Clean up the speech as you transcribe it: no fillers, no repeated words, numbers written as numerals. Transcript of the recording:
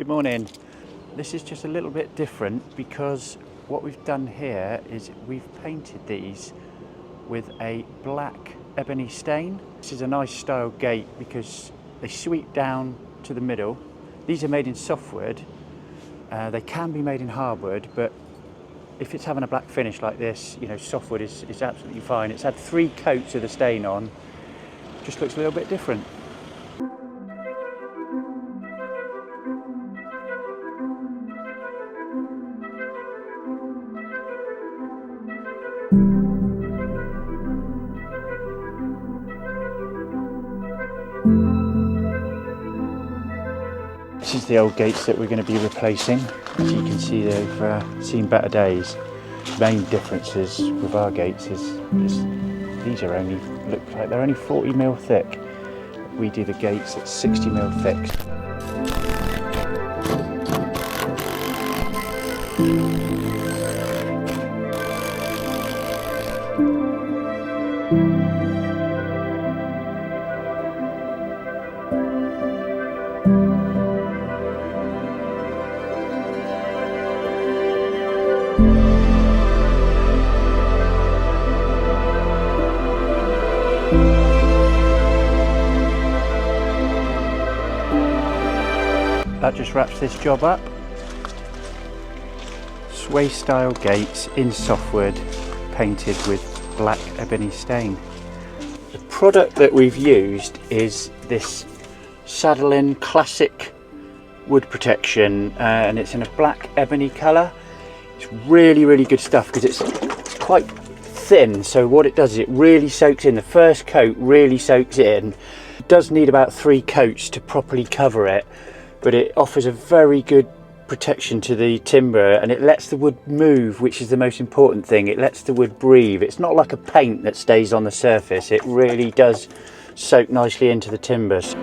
Good morning. This is just a little bit different because what we've done here is we've painted these with a black ebony stain. This is a nice style gate because they sweep down to the middle. These are made in softwood. They can be made in hardwood, but if it's having a black finish like this, you know, softwood is absolutely fine. It's had 3 coats of the stain on. Just looks a little bit different. This is the old gates that we're going to be replacing. As you can see, they've seen better days. The main differences with our gates is these are only, look like they're only 40mm thick. We do the gates at 60mm thick. That just wraps this job up. Sway style gates in softwood painted with black ebony stain. The product that we've used is this Sadolin classic wood protection, and it's in a black ebony colour. It's really good stuff because it's quite thin, so what it does is it really soaks in. The first coat really soaks in. It does need about 3 coats to properly cover it, but it offers a very good protection to the timber, and it lets the wood move, which is the most important thing. It lets the wood breathe. It's not like a paint that stays on the surface. It really does soak nicely into the timbers.